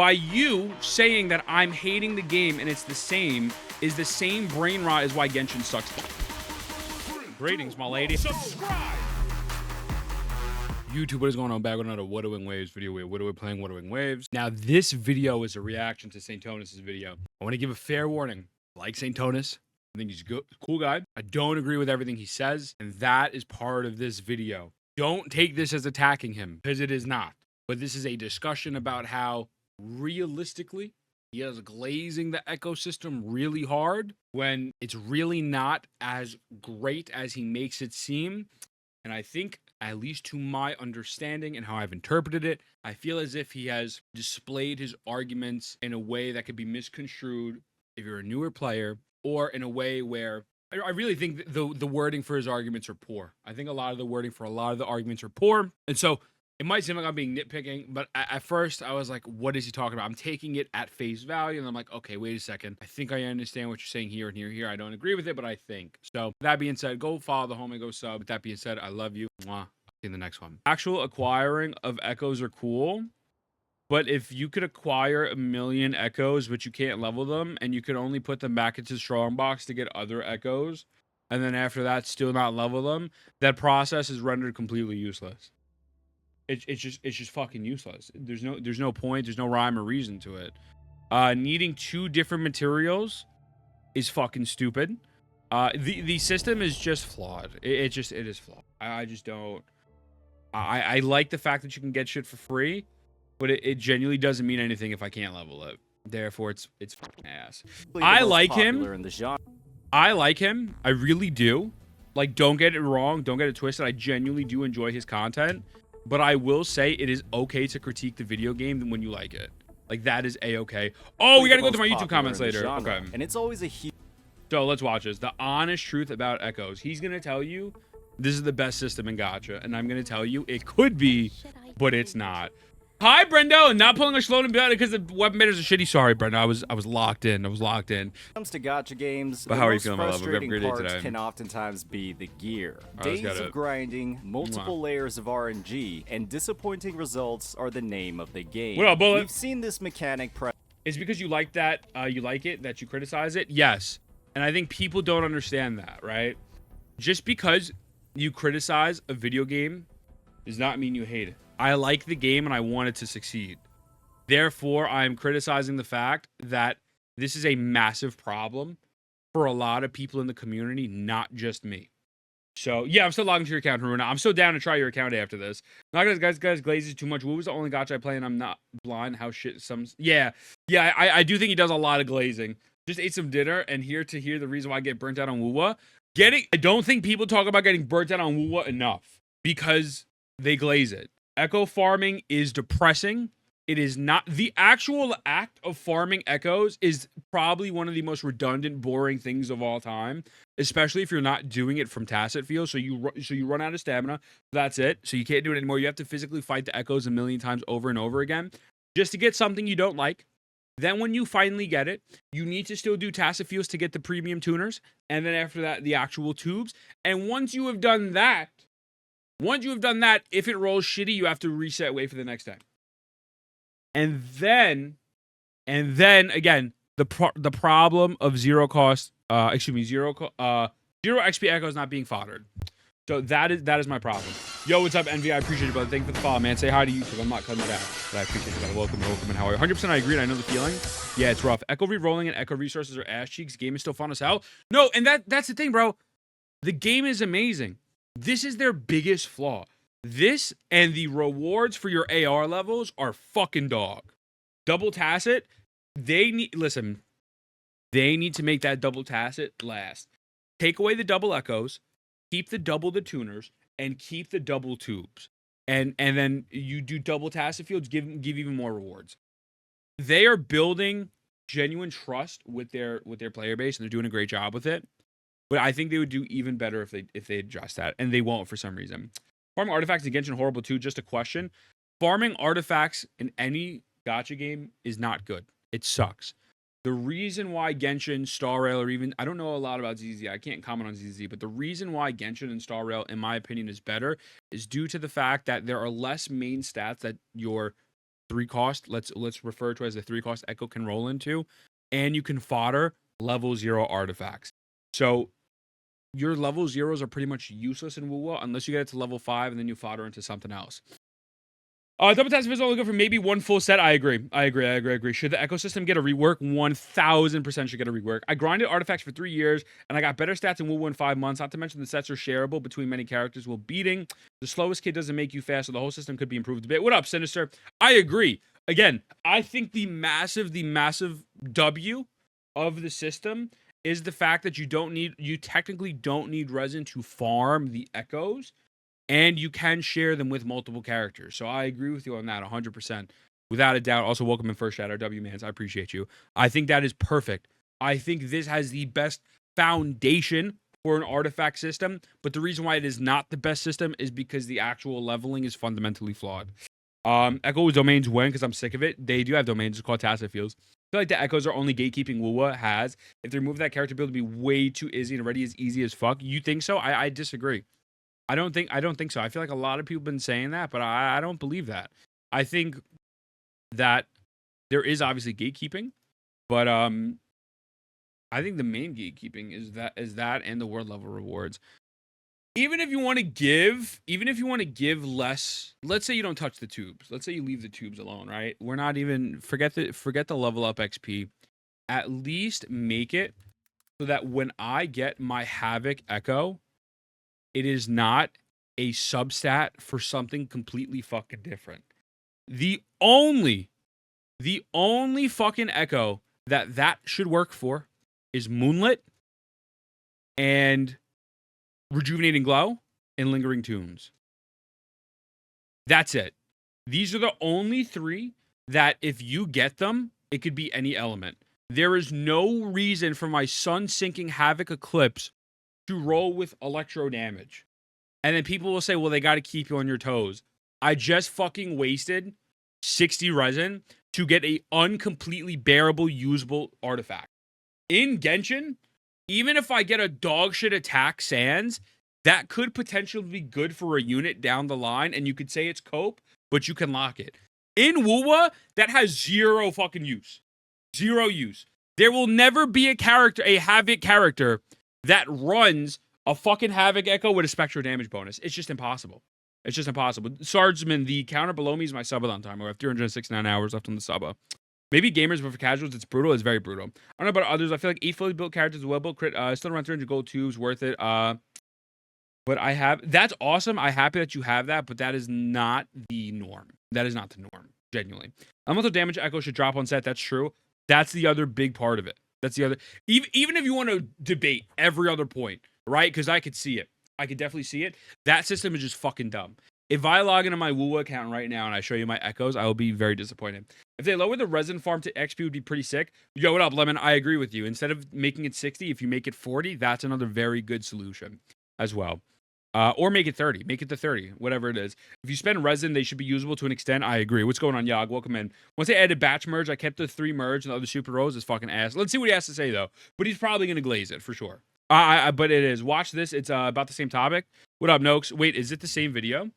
By you saying that I'm hating the game and it's the same is the same brain rot as why Genshin sucks. Greetings, my lady. Subscribe. YouTube, what is going on? Back with another Wuthering Waves video. We're playing Wuthering Waves. Now, this video is a reaction to Saintontas' video. I want to give a fair warning. I like Saintontas. I think he's a good, cool guy. I don't agree with everything he says, and that is part of this video. Don't take this as attacking him, because it is not. But this is a discussion about how, realistically, he is glazing the ecosystem really hard when it's really not as great as he makes it seem. And I think, at least to my understanding and how I've interpreted it, I feel as if he has displayed his arguments in a way that could be misconstrued if you're a newer player, or in a way where I really think the wording for his arguments are poor. I think a lot of the wording for a lot of the arguments are poor. And so it might seem like I'm being nitpicking, but at first I was like, what is he talking about? I'm taking it at face value, and I'm like, okay, wait a second. I think I understand what you're saying here and here. I don't agree with it, but I think. So that being said, go follow the homie, go sub. With that being said, I love you. Mwah. See you in the next one. Actual acquiring of echoes are cool, but if you could acquire 1 million echoes, but you can't level them, and you could only put them back into Strongbox to get other echoes, and then after that still not level them, that process is rendered completely useless. It's just fucking useless. There's no point. There's no rhyme or reason to it. Needing 2 different materials is fucking stupid. The system is just flawed. It is flawed. I just don't. I like the fact that you can get shit for free, but it genuinely doesn't mean anything if I can't level it. Therefore, it's fucking ass. I like him. I like him. I really do. Like, don't get it wrong. Don't get it twisted. I genuinely do enjoy his content. But I will say it is okay to critique the video game when you like it. Like, that is a-okay. Oh, we gotta go to my YouTube comments later. Okay. And it's always a huge... So, let's watch this. The honest truth about echoes. He's gonna tell you this is the best system in gacha. And I'm gonna tell you it could be, but it's not. Hi, Brendo. Not pulling a slow down because the weapon meters are shitty. Sorry, Brendo. I was locked in. When it comes to gacha games, but how are you feeling, my love? We have a great day today. Can oftentimes be the gear. Right, Days of grinding, multiple layers of RNG, and disappointing results are the name of the game. What up, Bullet? We've seen this mechanic It's because you like that, you like it, that you criticize it? Yes. And I think people don't understand that, right? Just because you criticize a video game does not mean you hate it. I like the game and I want it to succeed. Therefore, I'm criticizing the fact that this is a massive problem for a lot of people in the community, not just me. So, yeah, I'm still logging to your account, Haruna. I'm still down to try your account after this. Not because guys glazes too much. WUWA's the only gacha I play, and I'm not blind. How shit some... Yeah, I do think he does a lot of glazing. Just ate some dinner, and here to hear the reason why I get burnt out on WUWA. I don't think people talk about getting burnt out on WUWA enough, because they glaze it. Echo farming is depressing. It is not. The actual act of farming echoes is probably one of the most redundant, boring things of all time, especially if you're not doing it from tacit field. So you run out of stamina. That's it. So you can't do it anymore. You have to physically fight the echoes 1 million times over and over again just to get something you don't like. Then when you finally get it, you need to still do tacit fields to get the premium tuners. And then after that, the actual tubes. And once you have done that, if it rolls shitty, you have to reset, wait for the next time. And then again, the problem of zero XP echoes not being foddered. So that is my problem. Yo, what's up, Envy? I appreciate you, brother. Thank you for the follow, man. Say hi to YouTube. I'm not cutting it out, but I appreciate you, brother. Welcome, and how are you? 100% I agree, and I know the feeling. Yeah, it's rough. Echo re-rolling and echo resources are ass cheeks. Game is still fun as hell. No, and that's the thing, bro. The game is amazing. This is their biggest flaw. This and the rewards for your AR levels are fucking dog. Double tacit, they need to make that double tacit last. Take away the double echoes, keep the tuners, and keep the double tubes. And then you do double tacit fields, give even more rewards. They are building genuine trust with their player base, and they're doing a great job with it. But I think they would do even better if they adjust that, and they won't for some reason. Farming artifacts in Genshin horrible too. Just a question: farming artifacts in any gacha game is not good. It sucks. The reason why Genshin, Star Rail, or even I don't know a lot about ZZ. I can't comment on ZZ, but the reason why Genshin and Star Rail, in my opinion, is better is due to the fact that there are less main stats that your 3 cost. Let's refer to it as a 3 cost Echo can roll into, and you can fodder level 0 artifacts. So your level 0s are pretty much useless in WUWA unless you get it to level 5 and then you fodder into something else. Double Tap is only good for maybe 1 full set. I agree. Should the ecosystem get a rework? 1000% should get a rework. I grinded artifacts for 3 years, and I got better stats in WUWA in 5 months. Not to mention the sets are shareable between many characters while beating. The slowest kid doesn't make you fast, so the whole system could be improved a bit. What up, Sinister? I agree. Again, I think the massive W of the system is the fact that you technically don't need Resin to farm the echoes. And you can share them with multiple characters. So I agree with you on that 100%. Without a doubt. Also, welcome in first shout out, W-Mans. I appreciate you. I think that is perfect. I think this has the best foundation for an artifact system. But the reason why it is not the best system is because the actual leveling is fundamentally flawed. Echo domains win because I'm sick of it. They do have domains. It's called Tacit Fields. I feel like the echoes are only gatekeeping WUWA has. If they remove that character build to be way too easy and already as easy as fuck. You think so? I disagree. I don't think so. I feel like a lot of people have been saying that, but I don't believe that. I think that there is obviously gatekeeping, but I think the main gatekeeping is that and the world level rewards. Even if you want to give less, let's say you don't touch the tubes. Let's say you leave the tubes alone, right? We're not even forget the level up XP. At least make it so that when I get my Havoc Echo, it is not a substat for something completely fucking different. The only fucking Echo that should work for is Moonlit and Rejuvenating Glow and Lingering Tunes. That's it. These are the only 3 that if you get them, it could be any element. There is no reason for my Sun Sinking Havoc Eclipse to roll with electro damage. And then people will say, well, they got to keep you on your toes. I just fucking wasted 60 resin to get a uncompletely bearable, usable artifact. In Genshin, even if I get a dog shit attack Sans, that could potentially be good for a unit down the line, and you could say it's cope, but you can lock it. In WUWA, that has 0 fucking use. 0 use. There will never be a Havoc character that runs a fucking Havoc Echo with a Spectral damage bonus. It's just impossible. Sardsman, the counter below me is my subathon timer. I have 369 hours left on the suba. Maybe gamers, but for casuals, it's brutal. It's very brutal. I don't know about others. I feel like 8 fully built characters, well built crit, still around 300 gold tubes, worth it. But that's awesome. I'm happy that you have that, but that is not the norm. That is not the norm, genuinely. Elemental damage Echo should drop on set. That's true. That's the other big part of it. That's the other. Even if you want to debate every other point, right? Because I could see it. I could definitely see it. That system is just fucking dumb. If I log into my WUWA account right now and I show you my Echoes, I will be very disappointed. If they lower the resin farm to XP, would be pretty sick. Yo, what up, Lemon? I agree with you. Instead of making it 60, if you make it 40, that's another very good solution as well. Or make it 30. Make it to 30, whatever it is. If you spend resin, they should be usable to an extent. I agree. What's going on, Yog? Welcome in. Once they added batch merge, I kept the 3 merge and the other super rows is fucking ass. Let's see what he has to say, though. But he's probably going to glaze it, for sure. But it is. Watch this. It's about the same topic. What up, Noakes? Wait, is it the same video?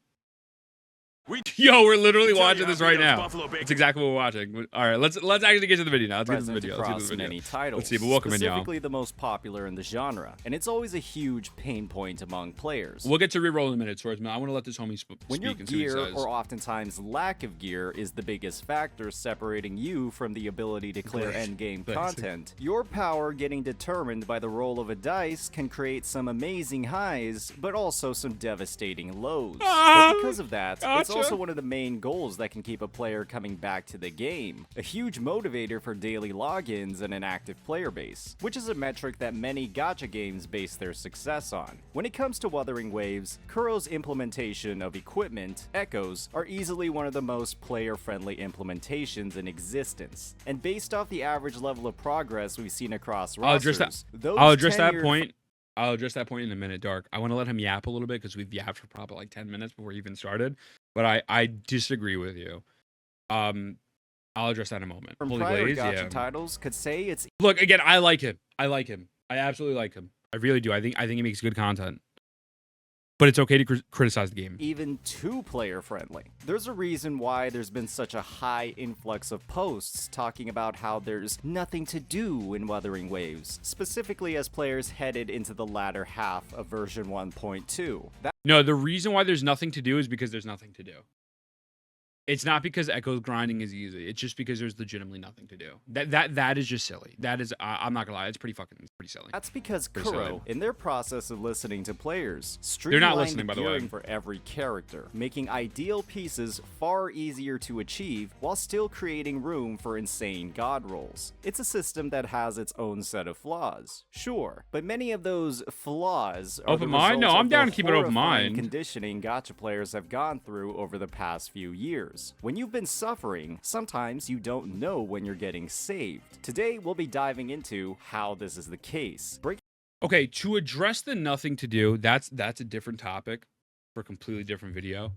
Yo, we're literally watching this right now. That's exactly what we're watching. All right, let's actually get to the video now. Let's get to the video. Let's see, but welcome in, y'all. Specifically the most popular in the genre, and it's always a huge pain point among players. We'll get to reroll in a minute, Swordsman. I want to let this homie speak. When your gear, or oftentimes lack of gear, is the biggest factor separating you from the ability to clear endgame content, your power getting determined by the roll of a dice can create some amazing highs, but also some devastating lows. But because of that, it's also one of the main goals that can keep a player coming back to the game. A huge motivator for daily logins and an active player base, which is a metric that many gacha games base their success on. When it comes to Wuthering Waves, Kuro's implementation of equipment, Echoes, are easily one of the most player-friendly implementations in existence. And based off the average level of progress we've seen across rosters, I'll address that point. I'll address that point in a minute, Dark. I want to let him yap a little bit because we've yapped for probably like 10 minutes before he even started. But I disagree with you. I'll address that in a moment. From prior gacha titles could say it's... Look, again, I like him. I absolutely like him. I really do. I think he makes good content. but it's okay to criticize the game. Even too player friendly. There's a reason why there's been such a high influx of posts talking about how there's nothing to do in Wuthering Waves, specifically as players headed into the latter half of version 1.2. No, the reason why there's nothing to do is because there's nothing to do. It's not because Echo's grinding is easy. It's just because there's legitimately nothing to do. That is just silly. That is, I'm not gonna lie, it's pretty silly. That's because Kuro, in their process of listening to players, they're not streamlined listening, by the way, gearing for every character, making ideal pieces far easier to achieve while still creating room for insane god rolls. It's a system that has its own set of flaws, sure, but many of those flaws are open mind. No, I'm down to keep it open mind. Conditioning gacha players have gone through over the past few years. When you've been suffering, sometimes you don't know when you're getting saved. Today, we'll be diving into how this is the case. Okay, to address the nothing to do, that's a different topic for a completely different video.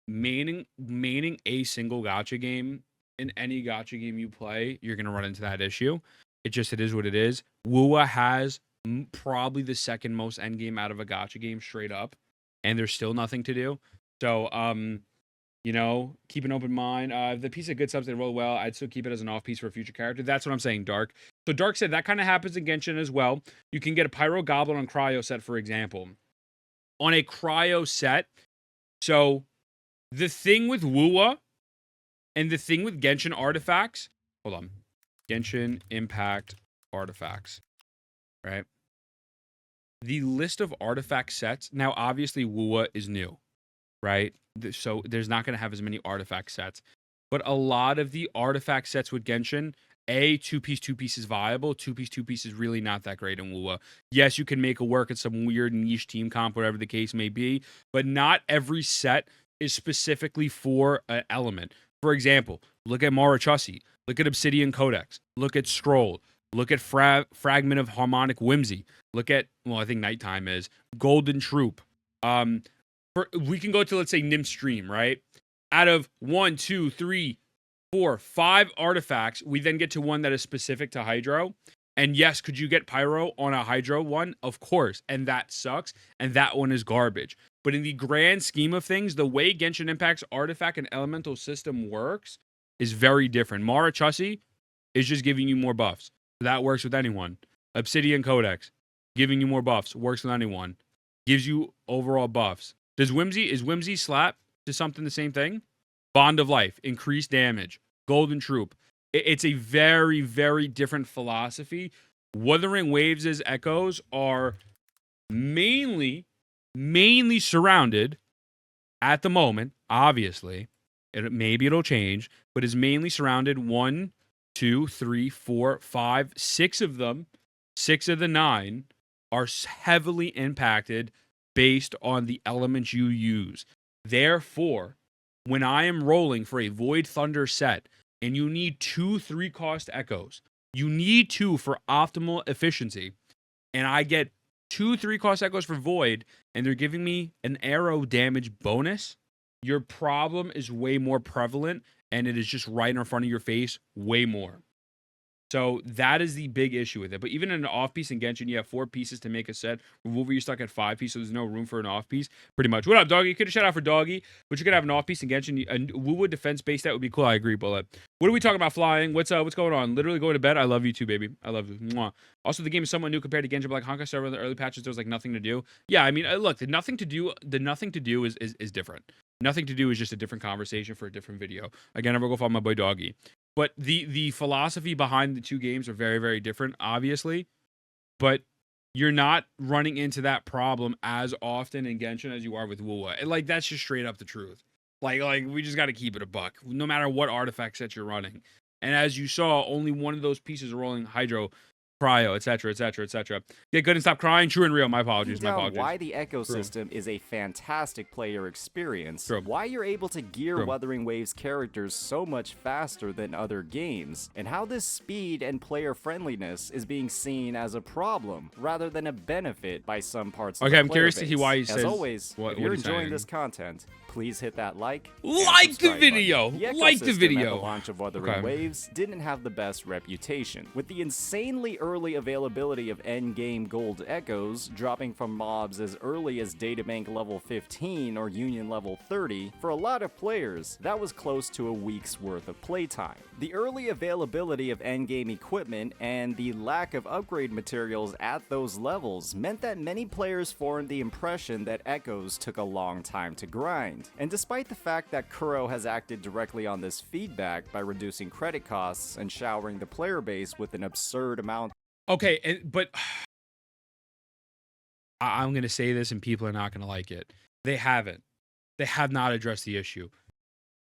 Maining a single gacha game in any gacha game you play, you're gonna run into that issue. It is what it is. WUWA has probably the second most endgame out of a gacha game straight up, and there's still nothing to do. So, you know, keep an open mind. If the piece of good subs, they roll well, I'd still keep it as an off piece for a future character. That's what I'm saying, Dark. So Dark said that kind of happens in Genshin as well. You can get a Pyro Goblin on Cryo set, for example. On a Cryo set, so the thing with WUWA and the thing with Genshin artifacts, hold on. Genshin Impact artifacts, right? The list of artifact sets, now obviously WUWA is new, right? So there's not going to have as many artifact sets. But a lot of the artifact sets with Genshin, two-piece is viable. Two-piece is really not that great in WUWA. Yes, you can make it work at some weird niche team comp, whatever the case may be. But not every set is specifically for an element. For example, look at Marachussi. Look at Obsidian Codex. Look at Scroll. Look at Fragment of Harmonic Whimsy. Look at, well, I think Nighttime is. Golden Troop. We can go to, let's say, Nim Stream, right? Out of 1, 2, 3, 4, 5 artifacts, we then get to one that is specific to Hydro. And yes, could you get Pyro on a Hydro one? Of course. And that sucks. And that one is garbage. But in the grand scheme of things, the way Genshin Impact's artifact and elemental system works is very different. Marachussi is just giving you more buffs. That works with anyone. Obsidian Codex, giving you more buffs, works with anyone. Gives you overall buffs. Is Whimsy slap to something the same thing? Bond of Life, increased damage, Golden Troop. It's a very, very different philosophy. Wuthering Waves' echoes are mainly surrounded at the moment, obviously. Maybe it'll change, but is mainly surrounded 1, 2, 3, 4, 5, 6 of them. 6 of the 9 are heavily impacted based on the elements you use. Therefore, when I am rolling for a Void Thunder set and you need 2 3-cost echoes, you need 2 for optimal efficiency, and I get 2 3-cost echoes for Void, and they're giving me an arrow damage bonus, your problem is way more prevalent, and it is just right in front of your face way more. So that is the big issue with it. But even in an off piece in Genshin, you have 4 pieces to make a set. With WUWA, you're stuck at 5 pieces, so there's no room for an off piece. Pretty much. What up, Doggy? You could have shout out for Doggy, but you could have an off piece in Genshin. A WUWA defense base that would be cool. I agree, Bullet. What are we talking about flying? What's going on? Literally going to bed. I love you too, baby. I love you. Mwah. Also, the game is somewhat new compared to Genshin, but like Honkai Star in the early patches, there was like nothing to do. Yeah, I mean, look, the nothing to do is different. Nothing to do is just a different conversation for a different video. Again, I'm gonna go follow my boy Doggy. But the philosophy behind the two games are very, very different, obviously. But you're not running into that problem as often in Genshin as you are with WUWA. And, like, that's just straight up the truth. Like we just got to keep it a buck, no matter what artifact set you're running. And as you saw, only one of those pieces are rolling Hydro, Cryo, etc., etc., etc. Get good and stop crying. True and real. My apologies. My apologies. Why the ecosystem is a fantastic player experience. True. Why you're able to gear Wuthering Waves characters so much faster than other games, and how this speed and player friendliness is being seen as a problem rather than a benefit by some parts of the player I'm curious base. to see why he says. As always, if you're enjoying this content, Please hit that like The video. The Like the ecosystem video. At the launch of Wuthering Waves didn't have the best reputation, with the insanely early availability of endgame gold echoes dropping from mobs as early as databank level 15 or union level 30. For a lot of players, that was close to a week's worth of playtime. The early availability of endgame equipment and the lack of upgrade materials at those levels meant that many players formed the impression that echoes took a long time to grind. And despite the fact that Kuro has acted directly on this feedback by reducing credit costs and showering the player base with an absurd amount. Okay, but I'm going to say this and people are not going to like it. They haven't. They have not addressed the issue.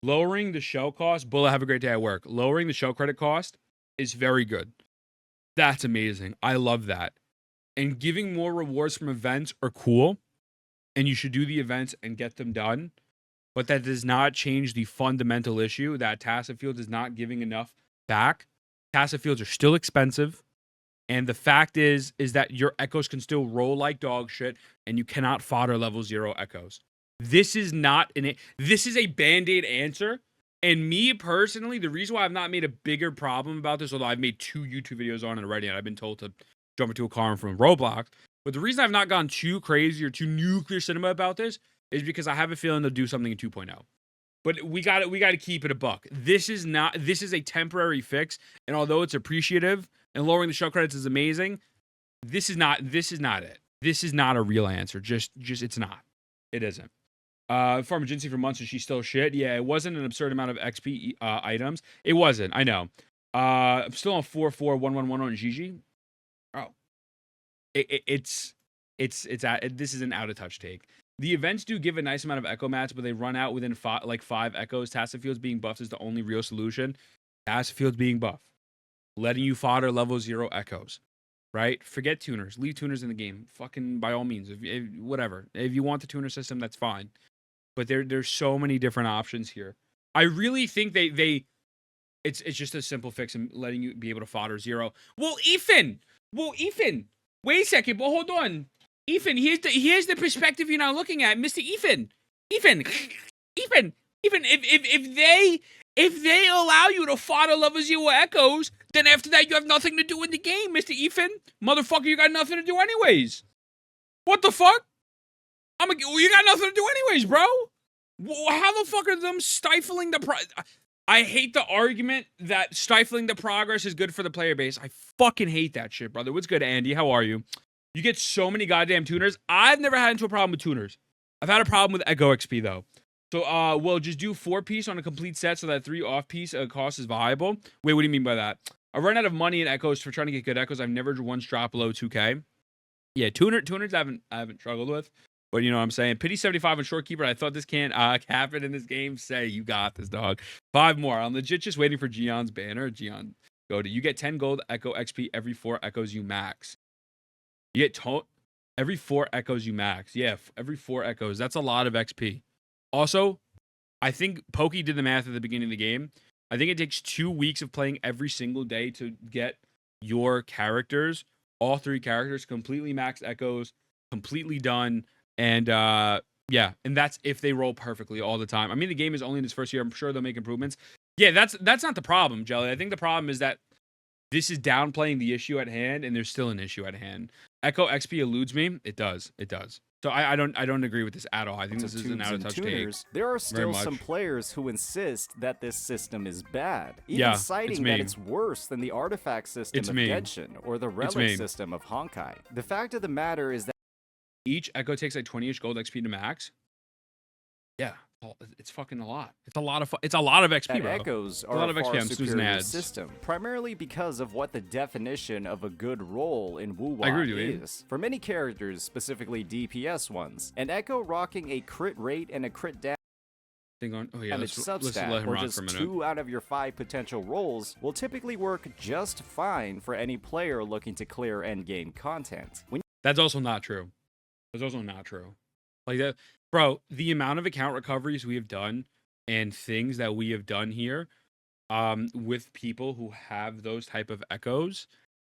Lowering the shell cost, Bulla, have a great day at work. Lowering the shell credit cost is very good. That's amazing. I love that. And giving more rewards from events are cool. And you should do the events and get them done. But that does not change the fundamental issue that Tassa Fields is not giving enough back. Tassa Fields are still expensive. And the fact is that your echoes can still roll like dog shit, and you cannot fodder level 0 echoes. This is not this is a band-aid answer. And me personally, the reason why I've not made a bigger problem about this, although I've made 2 YouTube videos on it already, and I've been told to jump into a car from Roblox, but the reason I've not gone too crazy or too nuclear cinema about this is because I have a feeling they'll do something in 2.0. But we got to keep it a buck. This is a temporary fix, and although it's appreciative and lowering the show credits is amazing, this is not it. This is not a real answer. Just it's not. It isn't. Farm agency for months and she's still shit. Yeah, it wasn't an absurd amount of XP items. It wasn't. I know. I'm still on 44111 on Gigi. Oh, this is an out of touch take. The events do give a nice amount of echo mats, but they run out within 5 echoes. Tassa Fields being buffed is the only real solution. Tassa Fields being buffed, letting you fodder level 0 echoes, right? Forget tuners. Leave tuners in the game. Fucking by all means. Whatever. If you want the tuner system, that's fine. But there's so many different options here. I really think it's just a simple fix and letting you be able to fodder 0. Well, Ethan, wait a second, but hold on. Ethan, here's the perspective you're not looking at, Mr. Ethan, if they allow you to fodder level 0 echoes, then after that you have nothing to do in the game, Mr. Ethan. Motherfucker, you got nothing to do anyways. What the fuck? You got nothing to do anyways, bro. How the fuck are them stifling the I hate the argument that stifling the progress is good for the player base. I fucking hate that shit, brother. What's good, Andy? How are you? You get so many goddamn tuners. I've never had into a problem with tuners. I've had a problem with Echo XP, though. So, we'll just do 4-piece on a complete set so that 3 off-piece cost is viable. Wait, what do you mean by that? I run out of money in echoes for trying to get good echoes. I've never once dropped below 2K. Yeah, tuners I haven't struggled with. But you know what I'm saying? Pity 75 on Shorekeeper. I thought this can't happen in this game. Say, you got this, dog. 5 more. I'm legit just waiting for Gion's banner. Gion, go to. You get 10 gold Echo XP every 4 echoes you max. You get every 4 echoes you max. Yeah, every 4 echoes. That's a lot of XP. Also, I think Pokey did the math at the beginning of the game. I think it takes 2 weeks of playing every single day to get your characters, all 3 characters, completely maxed echoes, completely done. And yeah, and that's if they roll perfectly all the time. I mean, the game is only in its first year. I'm sure they'll make improvements. Yeah, that's not the problem, Jelly. I think the problem is that this is downplaying the issue at hand, and there's still an issue at hand. Echo XP eludes me. It does. So I don't agree with this at all. I think this is an out of touch take. There are still some players who insist that this system is bad, even citing that it's worse than the artifact system of Genshin or the relic system of Honkai. The fact of the matter is that each echo takes like 20-ish gold XP to max. Yeah, it's fucking a lot. It's a lot of XP, bro. Echoes are a far superior system, primarily because of what the definition of a good roll in WUWA is. For many characters, specifically DPS ones, an echo rocking a crit rate and a crit damage substat, or just 2 out of your 5 potential rolls, will typically work just fine for any player looking to clear endgame content. That's also not true. That's also not true. Like that, bro, the amount of account recoveries we have done and things that we have done here with people who have those type of echoes.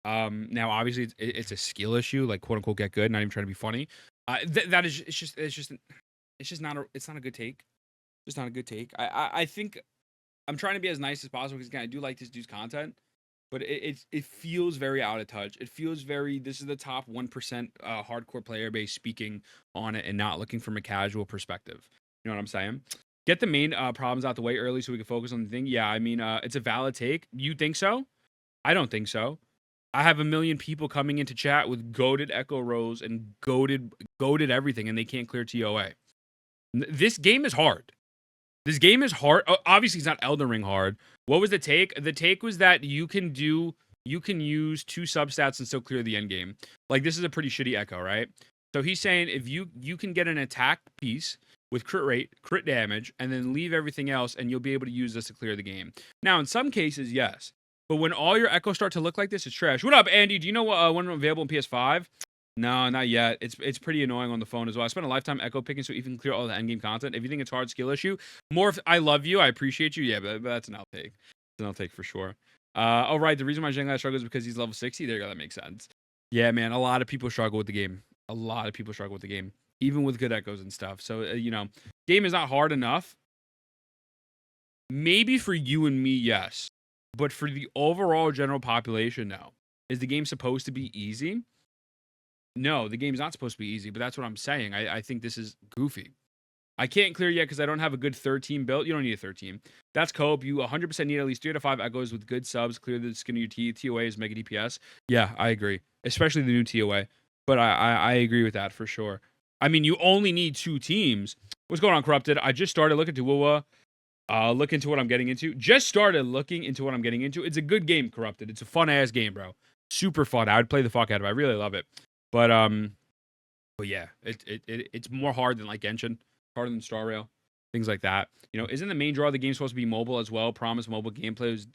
Now, obviously, it's a skill issue, like quote unquote get good, not even trying to be funny. That is, it's not a good take. Just not a good take. I think I'm trying to be as nice as possible because I do like this dude's content, but it feels very out of touch. It feels very, this is the top 1% hardcore player base speaking on it and not looking from a casual perspective. You know what I'm saying? Get the main problems out the way early so we can focus on the thing. Yeah, I mean, it's a valid take. You think so? I don't think so. I have a million people coming into chat with goated Echo Rose and goated everything, and they can't clear TOA. This game is hard. This game is hard. Obviously, it's not Elden Ring hard. What was the take? The take was that you can use 2 substats and still clear the end game. Like, this is a pretty shitty Echo, right? So he's saying if you can get an attack piece with crit rate, crit damage, and then leave everything else, and you'll be able to use this to clear the game. Now, in some cases, yes. But when all your echoes start to look like this, it's trash. What up, Andy? Do you know when available in PS5? No, not yet. It's pretty annoying on the phone as well. I spent a lifetime echo picking so you can clear all the endgame content. If you think it's hard, skill issue. I love you. I appreciate you. Yeah, but that's an outtake. It's an outtake for sure. Oh, right. The reason why Zheng Lai struggles is because he's level 60. There you go. That makes sense. Yeah, man. A lot of people struggle with the game. A lot of people struggle with the game, even with good echoes and stuff. So, game is not hard enough. Maybe for you and me, yes. But for the overall general population, no. Is the game supposed to be easy? No, the game's not supposed to be easy, but that's what I'm saying. I think this is goofy. I can't clear yet because I don't have a good third team built. You don't need a third team. That's cope. You 100% need at least 3 out of 5 echoes with good subs. Clear the skin of your teeth. TOA is mega DPS. Yeah, I agree. Especially the new TOA. But I agree with that for sure. I mean, you only need 2 teams. What's going on, Corrupted? I just started looking to WUWA. Look into what I'm getting into. Just started looking into what I'm getting into. It's a good game, Corrupted. It's a fun-ass game, bro. Super fun. I would play the fuck out of it. I really love it. But yeah, it's more hard than like Genshin, harder than Star Rail, things like that. Isn't the main draw of the game supposed to be mobile as well? Promise mobile gameplay is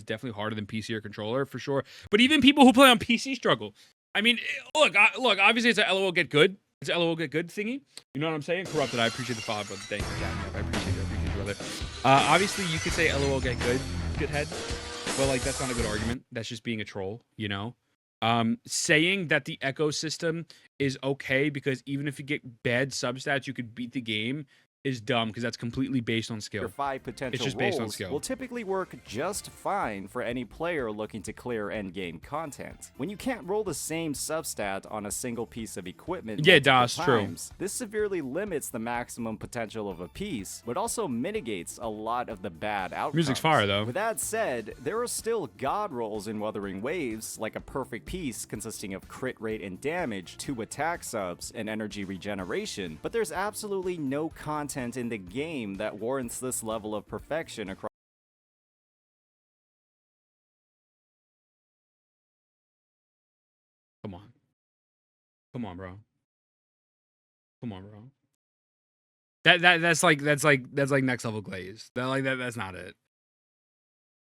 definitely harder than PC or controller for sure. But even people who play on PC struggle. I mean, look. Obviously, it's a LOL get good. It's a LOL get good thingy. You know what I'm saying? Corrupted. I appreciate the follow, brother. Thank you, I appreciate it, brother. Obviously, you could say LOL get good, good head, but like that's not a good argument. That's just being a troll. Saying that the ecosystem is okay because even if you get bad substats, you could beat the game is dumb because that's completely based on skill. Your 5 potential it's just roles based on skill. Will typically work just fine for any player looking to clear endgame content. When you can't roll the same substat on a single piece of equipment that's times, true. This severely limits the maximum potential of a piece, but also mitigates a lot of the bad outcomes. Music's fire, though. With that said, there are still god rolls in Wuthering Waves, like a perfect piece consisting of crit rate and damage, 2 attack subs, and energy regeneration, but there's absolutely no content in the game that warrants this level of perfection across. Come on, bro. Come on, bro. That's like next level glaze. That's not it.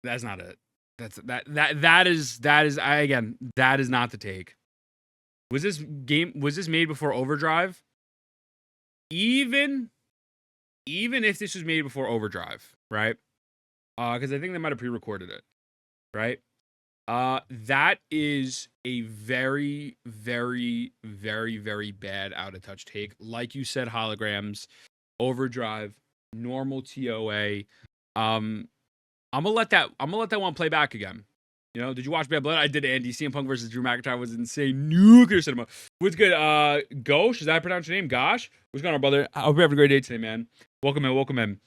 That's not it. That is that is not the take. Was this made before Overdrive? Even if this was made before Overdrive, right? Because I think they might have pre-recorded it, right? That is a very, very, very, very bad out of touch take. Like you said, holograms, Overdrive, normal TOA. I'm gonna let that one play back again. Did you watch Bad Blood? I did. Andy. CM Punk versus Drew McIntyre was insane. Nuclear cinema. What's good? Gosh, is that how I pronounce your name? Gosh? What's going on, brother? I hope you're having a great day today, man. Welcome in.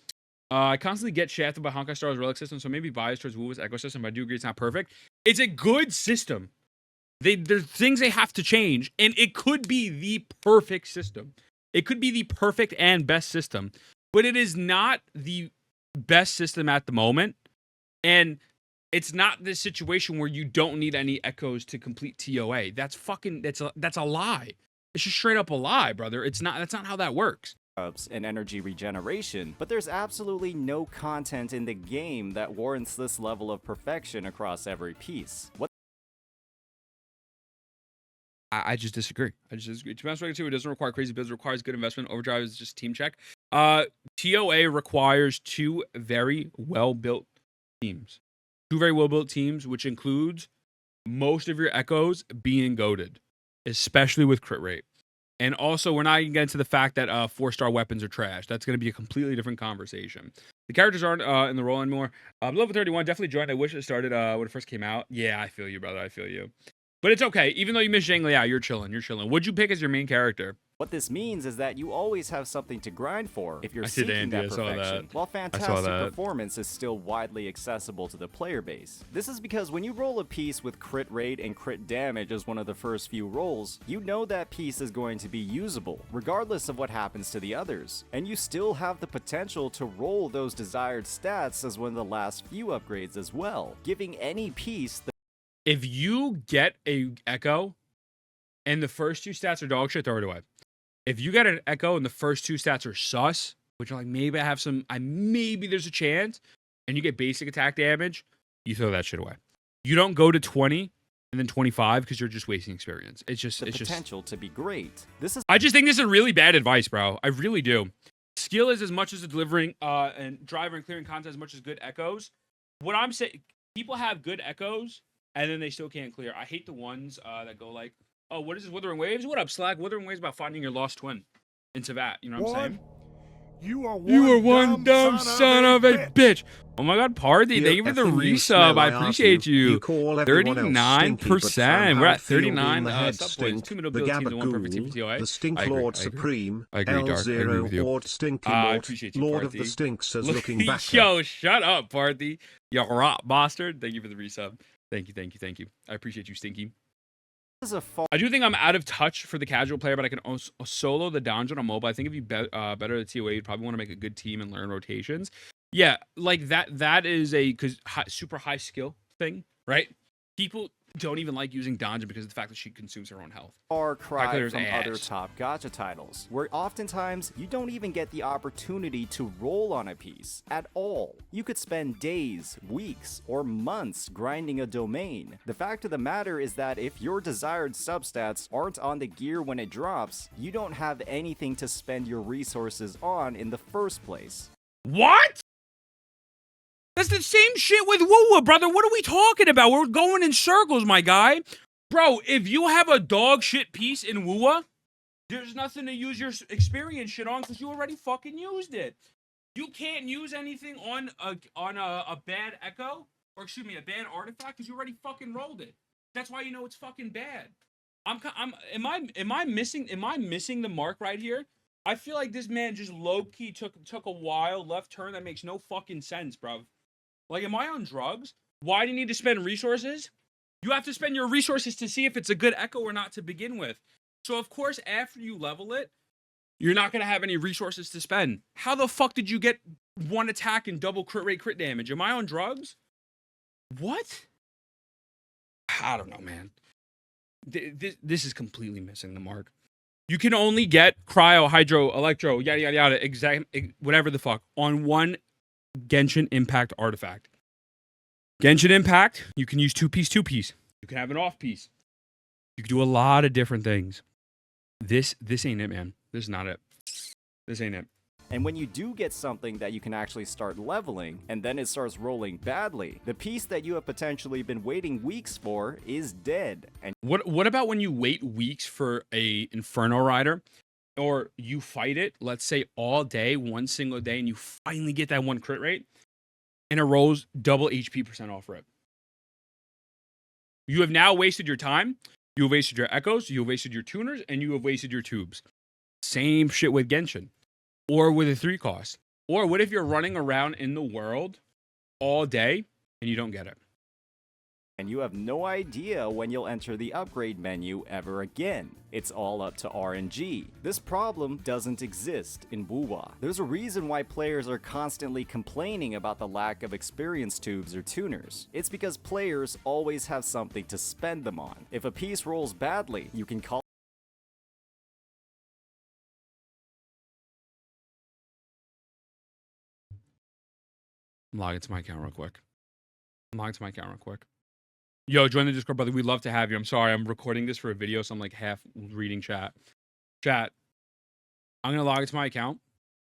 I constantly get shafted by Honkai Star's relic system, so maybe biased towards WUWA's ecosystem, but I do agree it's not perfect. It's a good system. There's things they have to change, and it could be the perfect system. It could be the perfect and best system, but it is not the best system at the moment, and it's not this situation where you don't need any echoes to complete TOA. That's a lie. It's just straight up a lie, brother. That's not how that works. And energy regeneration, but there's absolutely no content in the game that warrants this level of perfection across every piece. I just disagree. To be honest with you, it doesn't require crazy builds. It requires good investment. Overdrive is just team check. TOA requires 2 very well-built teams. 2 very well-built teams, which includes most of your echoes being goated, especially with crit rate. And also, we're not even getting to the fact that 4-star weapons are trash. That's going to be a completely different conversation. The characters aren't in the role anymore. Level 31 definitely joined. I wish it started when it first came out. Yeah, I feel you, brother. I feel you. But it's okay. Even though you miss Zhang Liao, you're chilling. You're chilling. What'd you pick as your main character? What this means is that you always have something to grind for if you're seeking that perfection, while fantastic performance is still widely accessible to the player base. This is because when you roll a piece with crit rate and crit damage as one of the first few rolls, you know that piece is going to be usable, regardless of what happens to the others, and you still have the potential to roll those desired stats as one of the last few upgrades as well, giving any piece the... If you get a Echo and the first 2 stats are dog shit, throw it away. If you get an Echo and the first 2 stats are sus, which are like, maybe I have some, maybe there's a chance, and you get basic attack damage, you throw that shit away. You don't go to 20 and then 25 because you're just wasting experience. It's just the potential to be great. I just think this is really bad advice, bro. I really do. Skill is as much as delivering and driver and clearing content as much as good Echoes. What I'm saying, people have good Echoes and then they still can't clear. I hate the ones that go like, oh, what is this, Wuthering Waves? What up, Slack? Wuthering Waves about finding your lost twin in Savat. You know what I'm saying? You are one dumb son of a bitch. Oh my god, Party, thank you for the resub. I appreciate you. 39%. We're at 39 sub points. 2 middle build teams and 1 perfect team PTOA. The Stink Lord Supreme. I agree, Dark. I agree with you. Lord Stinky I appreciate you, Lord Party. of the Stinks says looking back. Yo, shut up, Party. You rot bastard. Thank you for the resub. Thank you, thank you, thank you. I appreciate you, Stinky. I do think I'm out of touch for the casual player, but I can solo the dungeon on mobile. I think if you better the TOA, you'd probably want to make a good team and learn rotations. Yeah, like that is a super high skill thing, right? People don't even like using dungeon because of the fact that she consumes her own health. Far cry from other top gacha titles, where oftentimes you don't even get the opportunity to roll on a piece at all. You could spend days, weeks, or months grinding a domain. The fact of the matter is that if your desired substats aren't on the gear when it drops, you don't have anything to spend your resources on in the first place. What? That's the same shit with WUWA, brother. What are we talking about? We're going in circles, my guy. Bro, if you have a dog shit piece in WUWA, there's nothing to use your experience shit on because you already fucking used it. You can't use anything on a bad Echo, or excuse me, a bad artifact because you already fucking rolled it. That's why you know it's fucking bad. Am I missing the mark right here? I feel like this man just low-key took a wild left turn that makes no fucking sense, bro. Like, am I on drugs? Why do you need to spend resources? You have to spend your resources to see if it's a good Echo or not to begin with. So, of course, after you level it, you're not going to have any resources to spend. How the fuck did you get 1 attack and double crit rate crit damage? Am I on drugs? What? I don't know, man. This is completely missing the mark. You can only get cryo, hydro, electro, yada, yada, yada, whatever the fuck, on 1 Genshin Impact artifact. Genshin Impact, you can use 2-piece. You can have an off-piece. You can do a lot of different things. This ain't it, man. This is not it. This ain't it. And when you do get something that you can actually start leveling, and then it starts rolling badly, the piece that you have potentially been waiting weeks for is dead. And what about when you wait weeks for a Inferno Rider, or you fight it, let's say all day, 1 single day, and you finally get that 1 crit rate, and it rolls double HP % off rip? You have now wasted your time, you have wasted your Echoes, you have wasted your tuners, and you have wasted your tubes. Same shit with Genshin. Or with a 3 cost. Or what if you're running around in the world all day and you don't get it? And you have no idea when you'll enter the upgrade menu ever again. It's all up to RNG. This problem doesn't exist in WUWA. There's a reason why players are constantly complaining about the lack of experience tubes or tuners. It's because players always have something to spend them on. If a piece rolls badly, you can call I'm logging to my account real quick. Yo, join the Discord, brother. We'd love to have you. I'm sorry, I'm recording this for a video, so I'm like half reading chat. Chat, I'm going to log into my account.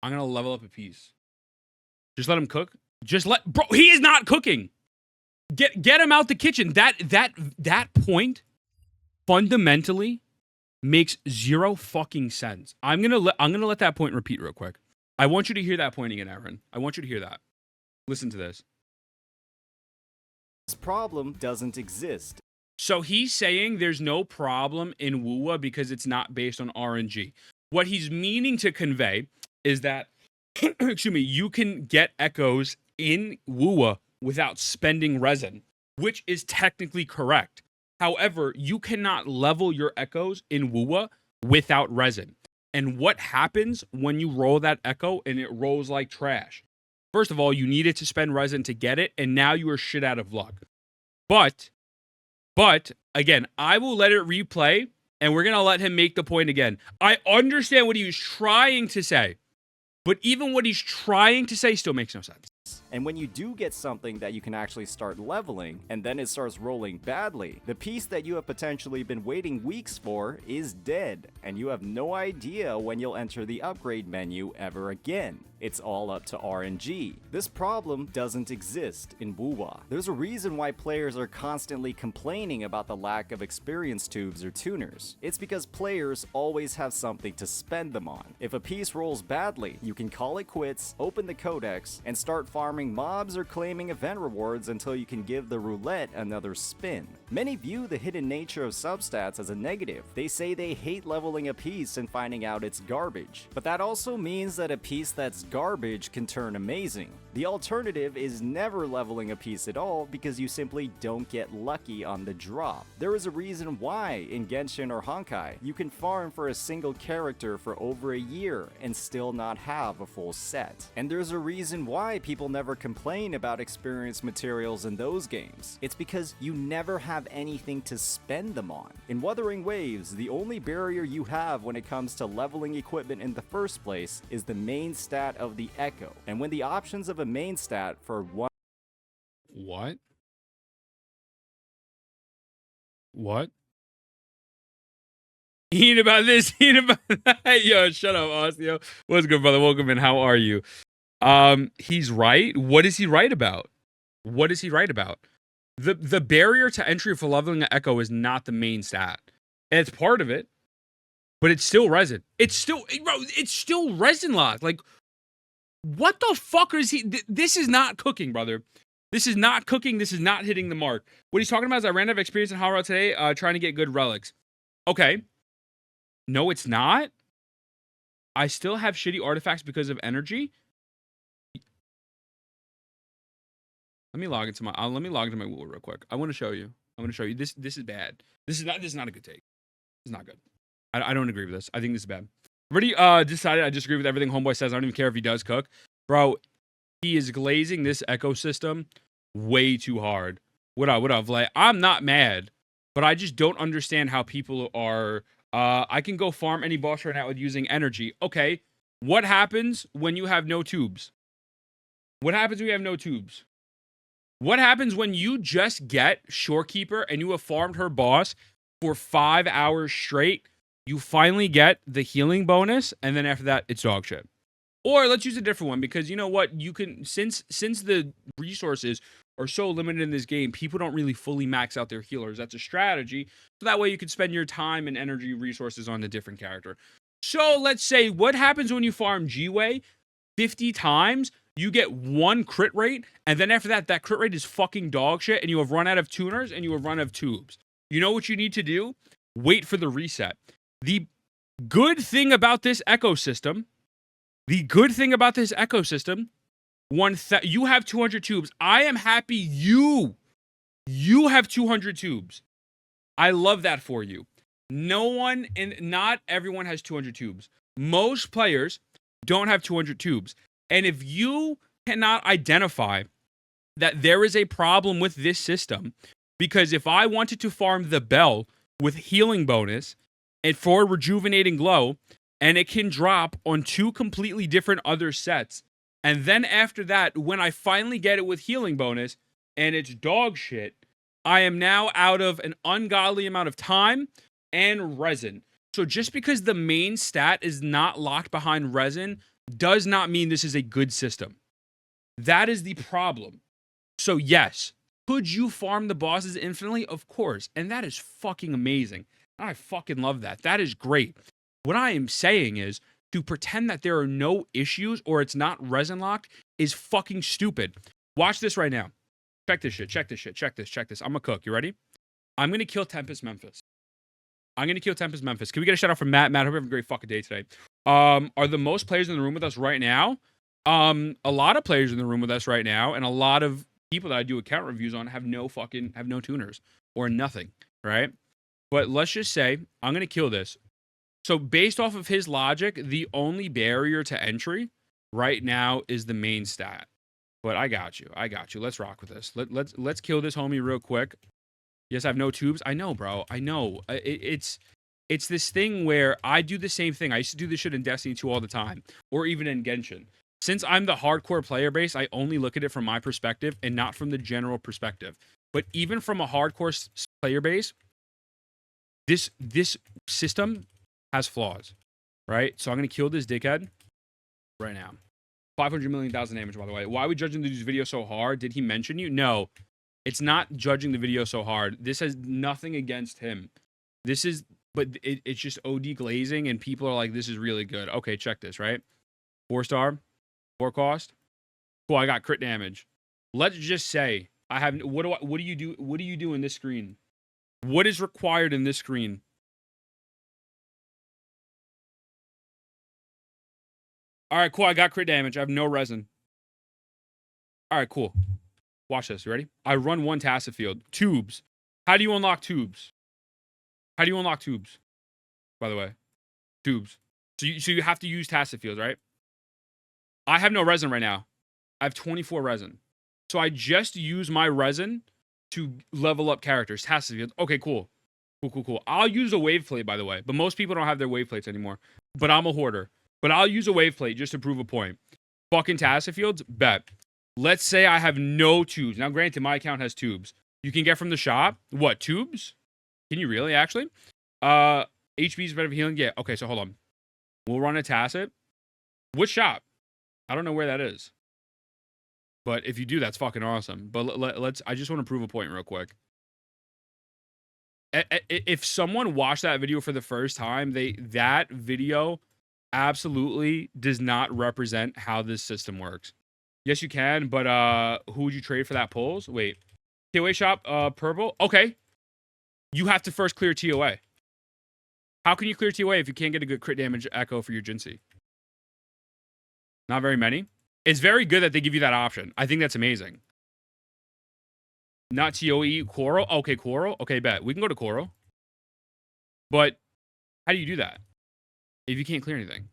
I'm going to level up a piece. Just let him cook. Bro, he is not cooking. Get him out the kitchen. That point, fundamentally, makes zero fucking sense. I'm gonna let that point repeat real quick. I want you to hear that point again, Aaron. I want you to hear that. Listen to this. This problem doesn't exist. So he's saying there's no problem in WUWA because it's not based on RNG. What he's meaning to convey is that, excuse me, you can get echoes in WUWA without spending resin, which is technically correct. However, you cannot level your echoes in WUWA without resin. And what happens when you roll that echo and it rolls like trash? First of all, you needed to spend resin to get it, and now you are shit out of luck. But again, I will let it replay, and we're going to let him make the point again. I understand what he was trying to say, but even what he's trying to say still makes no sense. And when you do get something that you can actually start leveling, and then it starts rolling badly, the piece that you have potentially been waiting weeks for is dead, and you have no idea when you'll enter the upgrade menu ever again. It's all up to RNG. This problem doesn't exist in WUWA. There's a reason why players are constantly complaining about the lack of experience tubes or tuners. It's because players always have something to spend them on. If a piece rolls badly, you can call it quits, open the codex, and start farming mobs or claiming event rewards until you can give the roulette another spin. Many view the hidden nature of substats as a negative. They say they hate leveling a piece and finding out it's garbage. But that also means that a piece that's garbage can turn amazing. The alternative is never leveling a piece at all because you simply don't get lucky on the drop. There is a reason why in Genshin or Honkai you can farm for a single character for over a year and still not have a full set. And there's a reason why people never complain about experience materials in those games. It's because you never have anything to spend them on. In Wuthering Waves, the only barrier you have when it comes to leveling equipment in the first place is the main stat of the echo. And when the options of a main stat for one... What? What? Eating about this, eating about that. Yo, shut up, Osteo. What's good, brother? Welcome in. How are you? He's right. What is he right about? What is he right about? The barrier to entry for leveling an echo is not the main stat. And it's part of it, but it's still resin. It's still, bro, it's still resin locked. Like, what the fuck is he? This is not cooking, brother. This is not cooking. This is not hitting the mark. What he's talking about is I ran out of experience in Hollow today trying to get good relics. Okay. No, it's not. I still have shitty artifacts because of energy. Let me log into my WUWA real quick. I want to show you. I want to show you. This is bad. This is not a good take. It's not good. I don't agree with this. I think this is bad. Already decided I disagree with everything Homeboy says. I don't even care if he does cook. Bro, he is glazing this ecosystem way too hard. What up, Vlad? I'm not mad, but I just don't understand how people are... I can go farm any boss right now with using energy. Okay, what happens when you have no tubes? What happens when you have no tubes? What happens when you just get Shorekeeper and you have farmed her boss for 5 hours straight? You finally get the healing bonus, and then after that, it's dog shit. Or let's use a different one, because you know what? You can, since the resources are so limited in this game, people don't really fully max out their healers. That's a strategy. So that way you can spend your time and energy resources on a different character. So let's say, what happens when you farm G-Way 50 times? You get 1 crit rate, and then after that, that crit rate is fucking dog shit, and you have run out of tuners, and you have run out of tubes. You know what you need to do? Wait for the reset. The good thing about this ecosystem, you have 200 tubes. I am happy you have 200 tubes. I love that for you. No one, and not everyone has 200 tubes. Most players don't have 200 tubes. And if you cannot identify that there is a problem with this system, because if I wanted to farm the bell with healing bonus and for rejuvenating glow, and it can drop on 2 completely different other sets, and then after that, when I finally get it with healing bonus and it's dog shit, I am now out of an ungodly amount of time and resin. So just because the main stat is not locked behind resin does not mean this is a good system. That is the problem. So yes, could you farm the bosses infinitely? Of course. And that is fucking amazing. I fucking love that. That is great. What I am saying is to pretend that there are no issues or it's not resin locked is fucking stupid. Watch this right now. Check this shit. Check this shit. Check this. Check this. I'm a cook. You ready? I'm going to kill Tempest Memphis. I'm going to kill Tempest Memphis. Can we get a shout out from Matt? Matt, I hope you have a great fucking day today. Are the most players in the room with us right now? A lot of players in the room with us right now, and a lot of people that I do account reviews on have no tuners or nothing, right? But let's just say I'm going to kill this. So based off of his logic, the only barrier to entry right now is the main stat. But I got you. I got you. Let's rock with this. Let's kill this homie real quick. Yes, I have no tubes. I know, bro. I know. It's this thing where I do the same thing. I used to do this shit in Destiny 2 all the time, or even in Genshin. Since I'm the hardcore player base, I only look at it from my perspective and not from the general perspective. But even from a hardcore player base, this system has flaws, right? So I'm going to kill this dickhead right now. 500 million thousand damage, by the way. Why are we judging this video so hard? Did he mention you? No, it's not judging the video so hard. This has nothing against him. But it's just OD glazing, and people are like, this is really good. Okay, check this, right? 4-star, 4 cost. Cool, I got crit damage. Let's just say I have. What do you do? What do you do in this screen? What is required in this screen? All right, cool. I got crit damage. I have no resin. All right, cool. Watch this. You ready? I run 1 tacit field. Tubes. How do you unlock tubes? How do you unlock tubes? By the way, tubes. So you have to use tacit fields, right? I have no resin right now. I have 24 resin. So I just use my resin to level up characters. Tacit fields. Okay, cool. Cool. I'll use a wave plate, by the way. But most people don't have their wave plates anymore. But I'm a hoarder. But I'll use a wave plate just to prove a point. Fucking tacit fields? Bet. Let's say I have no tubes. Now, granted, my account has tubes. You can get from the shop. What, tubes? Can you really, actually? HP is better for healing? Yeah. Okay, so hold on. We'll run a tacit. Which shop? I don't know where that is. But if you do, that's fucking awesome. But let's. I just want to prove a point real quick. If someone watched that video for the first time, that video absolutely does not represent how this system works. Yes, you can, but who would you trade for that pulls? Wait. TOA shop, purple? Okay. You have to first clear TOA. How can you clear TOA if you can't get a good crit damage echo for your Jinsei? Not very many. It's very good that they give you that option. I think that's amazing. Not TOE, Coral? Okay, Coral. Okay, bet. We can go to Coral. But how do you do that if you can't clear anything?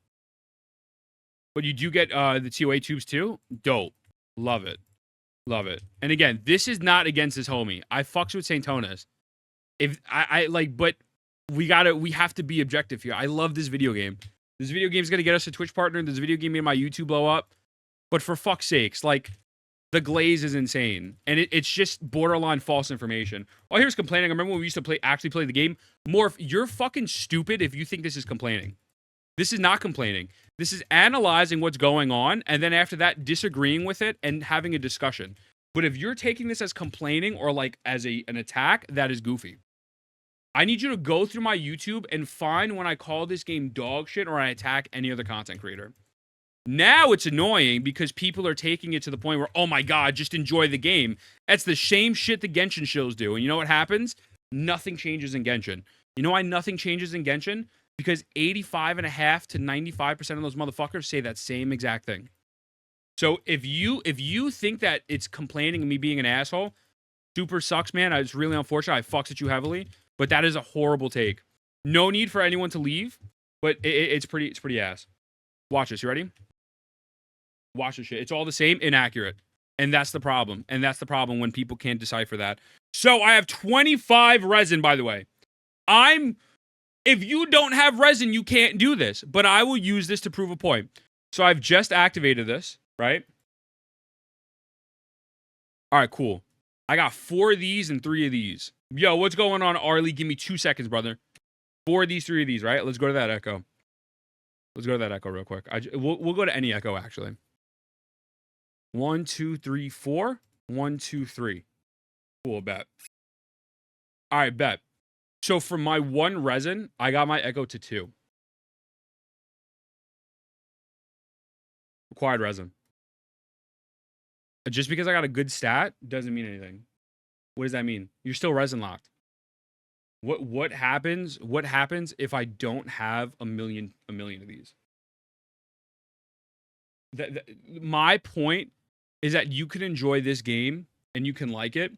But you do get the TOA tubes too? Dope. Love it. Love it. And again, this is not against this homie. I fucks with Saintontas. If I like, but we have to be objective here. I love this video game. This video game's gonna get us a Twitch partner. This video game made my YouTube blow up. But for fuck's sakes, like, the glaze is insane. And it's just borderline false information. All here's complaining. I remember when we used to actually play the game. Morph, you're fucking stupid if you think this is complaining. This is not complaining. This is analyzing what's going on, and then after that, disagreeing with it and having a discussion. But if you're taking this as complaining or like as an attack, that is goofy. I need you to go through my YouTube and find when I call this game dog shit or I attack any other content creator. Now it's annoying because people are taking it to the point where, oh my God, just enjoy the game. That's the same shit the Genshin shows do. And you know what happens? Nothing changes in Genshin. You know why nothing changes in Genshin? Because 85.5% to 95% of those motherfuckers say that same exact thing. So if you think that it's complaining and me being an asshole, super sucks, man. It's really unfortunate. I fucks at you heavily, but that is a horrible take. No need for anyone to leave, but it's pretty ass. Watch this. You ready? Watch this shit. It's all the same, inaccurate. And that's the problem. And that's the problem when people can't decipher that. So I have 25 resin, by the way. If you don't have resin, you can't do this. But I will use this to prove a point. So I've just activated this, right? All right, cool. I got 4 of these and 3 of these. Yo, what's going on, Arlie? Give me 2 seconds, brother. 4 of these, 3 of these, right? Let's go to that echo. Let's go to that echo real quick. We'll go to any echo, actually. 1, 2, 3, 4. 1, 2, 3. Cool, bet. All right, bet. So for my 1 resin, I got my echo to 2. Required resin. Just because I got a good stat doesn't mean anything. What does that mean? You're still resin locked. What happens? What happens if I don't have a million of these? My point is that you can enjoy this game and you can like it,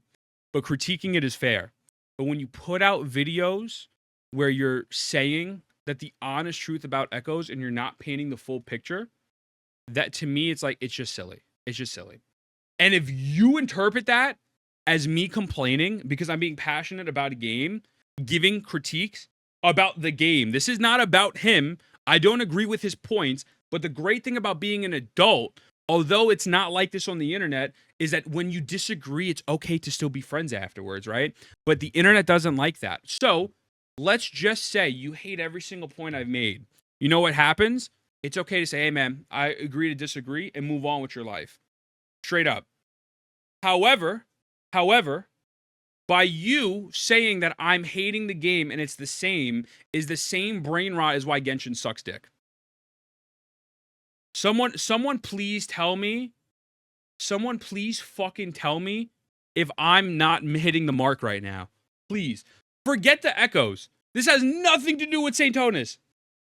but critiquing it is fair. But when you put out videos where you're saying that the honest truth about echoes and you're not painting the full picture, that to me, it's like, it's just silly. It's just silly. And if you interpret that as me complaining because I'm being passionate about a game, giving critiques about the game, this is not about him. I don't agree with his points, but the great thing about being an adult, although it's not like this on the internet, is that when you disagree, it's okay to still be friends afterwards, right? But the internet doesn't like that. So let's just say you hate every single point I've made. You know what happens? It's okay to say, hey, man, I agree to disagree and move on with your life. Straight up. However, by you saying that I'm hating the game and it's the same, is the same brain rot as why Genshin sucks dick. Someone please tell me, someone please fucking tell me if I'm not hitting the mark right now. Please. Forget the echoes. This has nothing to do with Saintontas.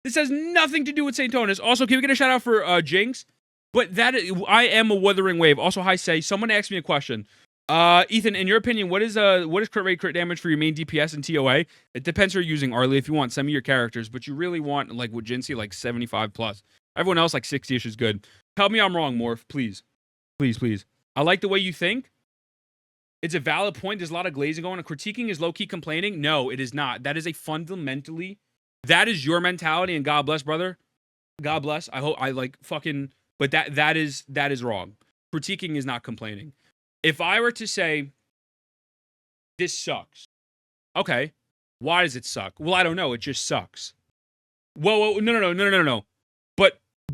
This has nothing to do with Saintontas. Also, can we get a shout out for Jinx? But I am a Wuthering Wave. Also, hi, Say. Someone asked me a question. Ethan, in your opinion, what is crit rate, crit damage for your main DPS and TOA? It depends who you're using, Arlie, if you want some of your characters, but you really want, like with Jinxie, like 75 plus. Everyone else, like 60-ish is good. Tell me I'm wrong, Morph, please. Please, please. I like the way you think. It's a valid point. There's a lot of glazing going on. Critiquing is low-key complaining. No, it is not. That is a fundamentally, that is your mentality, and God bless, brother. God bless. I hope I like fucking, but that is wrong. Critiquing is not complaining. If I were to say, this sucks. Okay. Why does it suck? Well, I don't know. It just sucks. Whoa, no.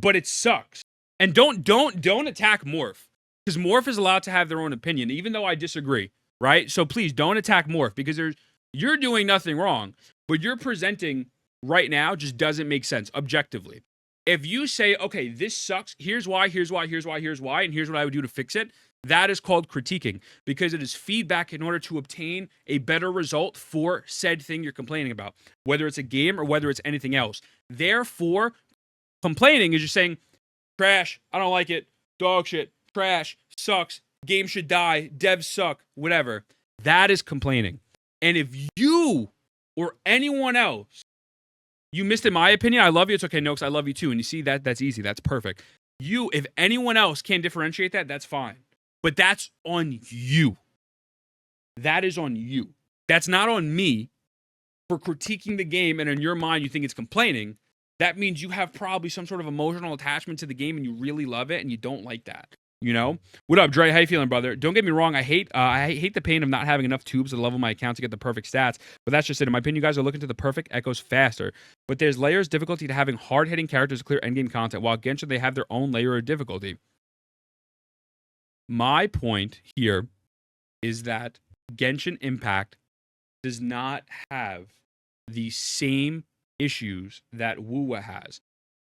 But it sucks. And don't attack Morph. Because Morph is allowed to have their own opinion, even though I disagree, right? So please don't attack Morph because you're doing nothing wrong. But you're presenting right now just doesn't make sense objectively. If you say, okay, this sucks, here's why, and here's what I would do to fix it, that is called critiquing because it is feedback in order to obtain a better result for said thing you're complaining about, whether it's a game or whether it's anything else. Therefore, complaining is just saying, trash, I don't like it, dog shit, trash, sucks, game should die, devs suck, whatever. That is complaining. And if you or anyone else, you missed in my opinion, I love you, it's okay, Noakes, I love you too. And you see that's easy, that's perfect. If anyone else can differentiate that, that's fine. But that's on you. That is on you. That's not on me for critiquing the game and in your mind you think it's complaining. That means you have probably some sort of emotional attachment to the game and you really love it and you don't like that. You know? What up, Dre? How you feeling, brother? Don't get me wrong. I hate the pain of not having enough tubes to level my account to get the perfect stats. But that's just it. In my opinion, you guys are looking to the perfect echoes faster. But there's layers difficulty to having hard-hitting characters to clear endgame content. While Genshin, they have their own layer of difficulty. My point here is that Genshin Impact does not have the same issues that WUWA has.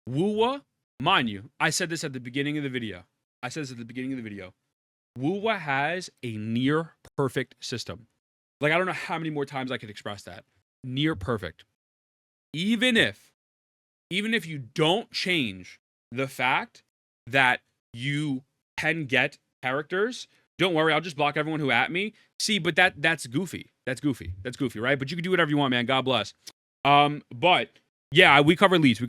WUWA, mind you, I said this at the beginning of the video. WUWA has a near perfect system. Like, I don't know how many more times I could express that. Near perfect. Even if you don't change the fact that you can get characters, don't worry, I'll just block everyone who at me. See, but that's goofy. That's goofy, right? But you can do whatever you want, man. God bless. But yeah, we cover leaks,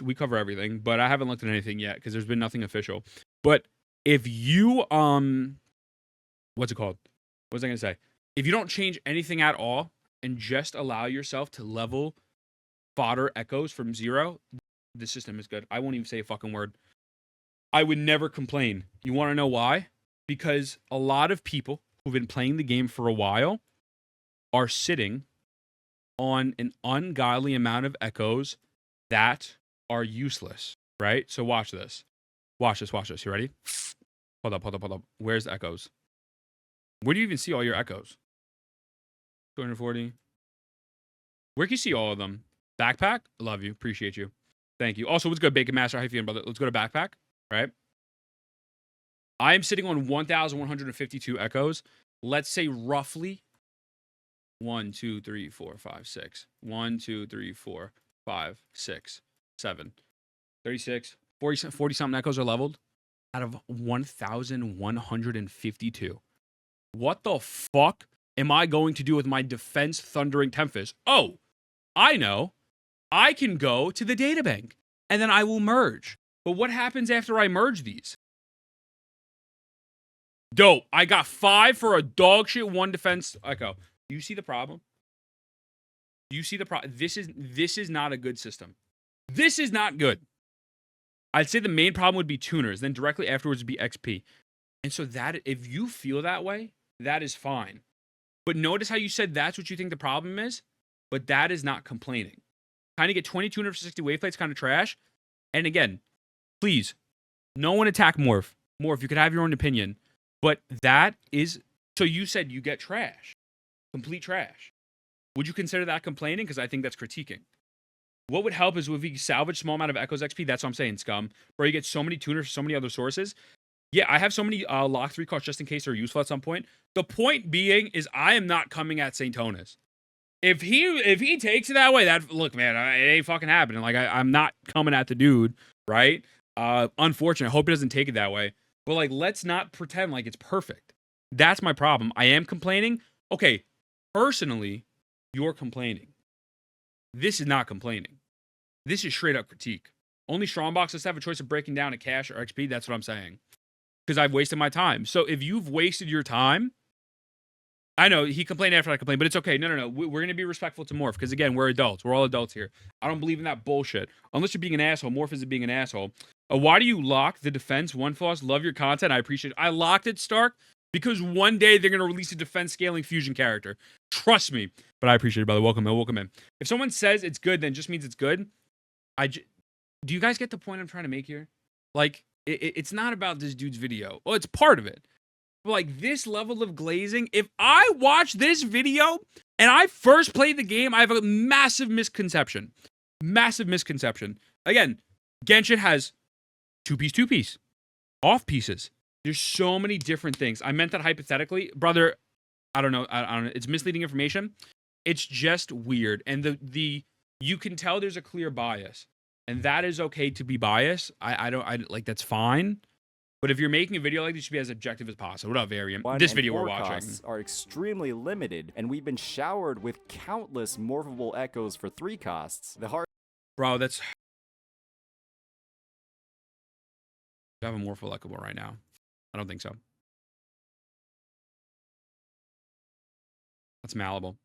we cover everything, but I haven't looked at anything yet because there's been nothing official. But if you what's it called? What was I gonna say? If you don't change anything at all and just allow yourself to level fodder echoes from 0, the system is good. I won't even say a fucking word. I would never complain. You want to know why? Because a lot of people who've been playing the game for a while are sitting on an ungodly amount of echoes that are useless, right? So watch this. Watch this. You ready? Hold up. Where's the echoes? Where do you even see all your echoes? 240. Where can you see all of them? Backpack? Love you. Appreciate you. Thank you. Also, what's good, Bacon Master? How you feeling, brother? Let's go to backpack, right? I am sitting on 1,152 echoes. Let's say roughly 1, 2, 3, 4, 5, 6. 1, 2, 3, 4, 5, 6, 7. 36, 40 something echoes are leveled out of 1,152. What the fuck am I going to do with my defense Thundering Tempest? Oh, I know. I can go to the databank and then I will merge. But what happens after I merge these? Dope. I got 5 for a dog shit 1 defense echo. Do you see the problem? Do you see the problem? This is not a good system. This is not good. I'd say the main problem would be tuners. Then directly afterwards would be XP. And so that, if you feel that way, that is fine. But notice how you said that's what you think the problem is. But that is not complaining. Kind of get 20 tuners for 60 wave plates, kind of trash. And again, please, no one attack Morph. Morph, you could have your own opinion. But that is, so you said you get trash. Complete trash. Would you consider that complaining? Because I think that's critiquing. What would help is if we salvage small amount of Echoes XP. That's what I'm saying, scum. Where you get so many tuners, so many other sources. Yeah, I have so many lock 3 costs just in case they're useful at some point. The point being is I am not coming at Saintontas. If he takes it that way, that look, man, it ain't fucking happening. Like I'm not coming at the dude, right? Unfortunate. I hope he doesn't take it that way. But like, let's not pretend like it's perfect. That's my problem. I am complaining. Okay, personally, you're complaining. This is not complaining. This is straight up critique. Only Strongbox does have a choice of breaking down a cash or XP. That's what I'm saying. Because I've wasted my time. So if you've wasted your time, I know he complained after I complained, but it's okay. No. We're going to be respectful to Morph. Because again, we're adults. We're all adults here. I don't believe in that bullshit. Unless you're being an asshole. Morph isn't being an asshole. Why do you lock the defense? One floss. Love your content. I appreciate it. I locked it, Stark, because one day they're going to release a defense scaling fusion character. Trust me. But I appreciate it, brother. Welcome in. Welcome in. If someone says it's good, then it just means it's good. Do you guys get the point I'm trying to make here? Like, it's not about this dude's video. Well, it's part of it. But like this level of glazing, if I watch this video and I first played the game, I have a massive misconception. Massive misconception. Again, Genshin has 2-piece, off pieces. There's so many different things. I meant that hypothetically. Brother, I don't know. It's misleading information. It's just weird. And you can tell there's a clear bias. And that is okay to be biased. I like, that's fine. But if you're making a video like this, you should be as objective as possible. What up, Variant? This video we're watching are extremely limited, and we've been showered with countless morphable echoes for 3 costs. Bro, that's... I have a morphable echo right now. I don't think so. That's malleable.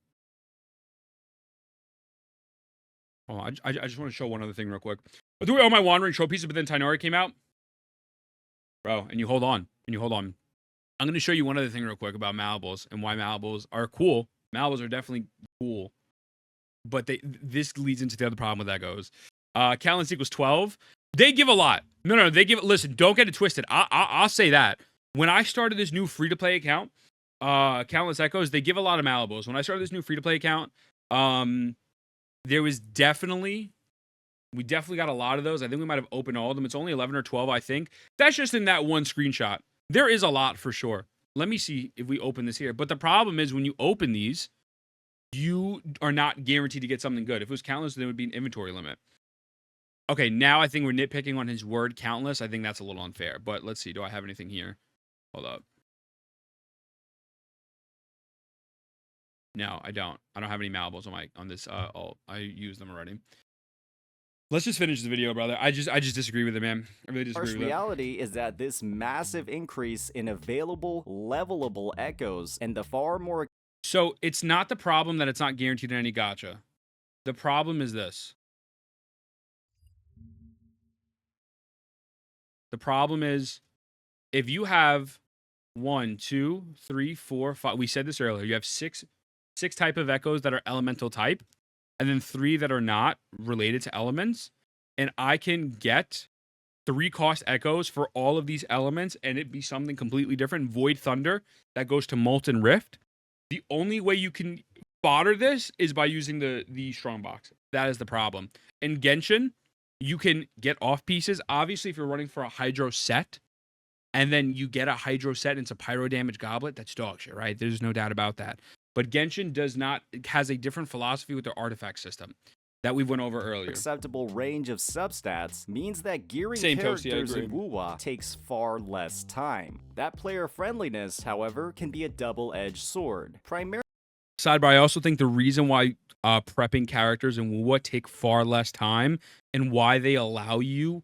Oh, I just want to show one other thing real quick. I threw away all my wandering trophies, but then Tainari came out. Bro, and you hold on. I'm going to show you one other thing real quick about malleables and why malleables are cool. Malleables are definitely cool. But this leads into the other problem with echoes. Calendar equals 12. They give a lot. No, they give it. Listen, don't get it twisted. I'll say that. When I started this new free-to-play account, Countless Echoes, they give a lot of malleables. When I started this new free-to-play account, there was we definitely got a lot of those. I think we might have opened all of them. It's only 11 or 12, I think. That's just in that one screenshot. There is a lot for sure. Let me see if we open this here. But the problem is when you open these, you are not guaranteed to get something good. If it was countless, there would be an inventory limit. Okay, now I think we're nitpicking on his word countless. I think that's a little unfair. But let's see. Do I have anything here? Hold up. No, I don't. I don't have any malleables on this alt. I used them already. Let's just finish the video, brother. I just disagree with it, man. I really disagree with it. Reality is that this massive increase in available levelable echoes and the far more... So it's not the problem that it's not guaranteed in any gacha. The problem is this. The problem is if you have 1, 2, 3, 4, 5. We said this earlier. You have six type of echoes that are elemental type. And then 3 that are not related to elements. And I can get 3 cost echoes for all of these elements and it be something completely different. Void Thunder that goes to Molten Rift. The only way you can fodder this is by using the strong box. That is the problem. In Genshin, you can get off pieces. Obviously, if you're running for a Hydro set, and then you get a Hydro set and it's a Pyro damage goblet, that's dog shit, right? There's no doubt about that. But Genshin has a different philosophy with their artifact system that we went over earlier. Acceptable range of substats means that gearing Saintontas, characters in WUWA takes far less time. That player friendliness, however, can be a double-edged sword. Sidebar, I also think the reason why prepping characters in WUWA take far less time and why they allow you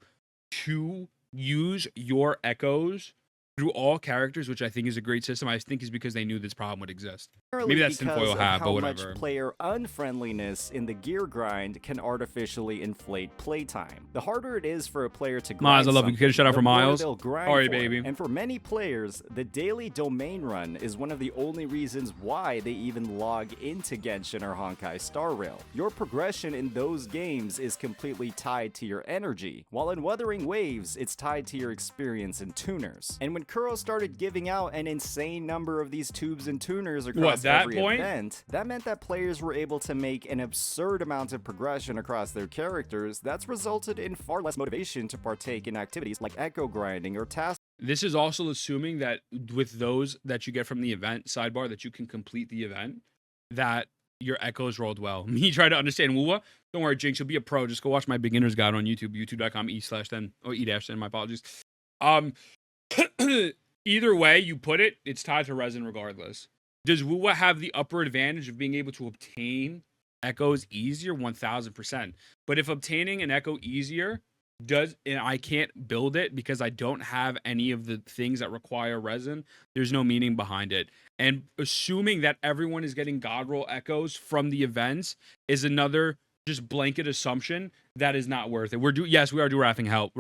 to use your echoes through all characters, which I think is a great system, I think is because they knew this problem would exist. Maybe that's tinfoil hat, but whatever. How much player unfriendliness in the gear grind can artificially inflate playtime. The harder it is for a player to grind Miles, I love you. Get a shout out for Miles. Sorry, baby. And for many players, the daily domain run is one of the only reasons why they even log into Genshin or Honkai Star Rail. Your progression in those games is completely tied to your energy, while in Wuthering Waves, it's tied to your experience in tuners. And when Kuro started giving out an insane number of these tubes and tuners across every event, that meant that players were able to make an absurd amount of progression across their characters that's resulted in far less motivation to partake in activities like echo grinding or task. This is also assuming that with those that you get from the event, sidebar, that you can complete the event, that your echoes rolled well. Me try to understand WUWA. Don't worry, Jinx, you'll be a pro. Just go watch my beginner's guide on YouTube, youtube.com/10, or E-10, my apologies. Either way you put it, it's tied to Resin regardless. Does WUWA have the upper advantage of being able to obtain echoes easier? 1000%. But if obtaining an echo easier and I can't build it because I don't have any of the things that require Resin, there's no meaning behind it. And assuming that everyone is getting God roll echoes from the events is another just blanket assumption that is not worth it. Yes, we are due raffle help.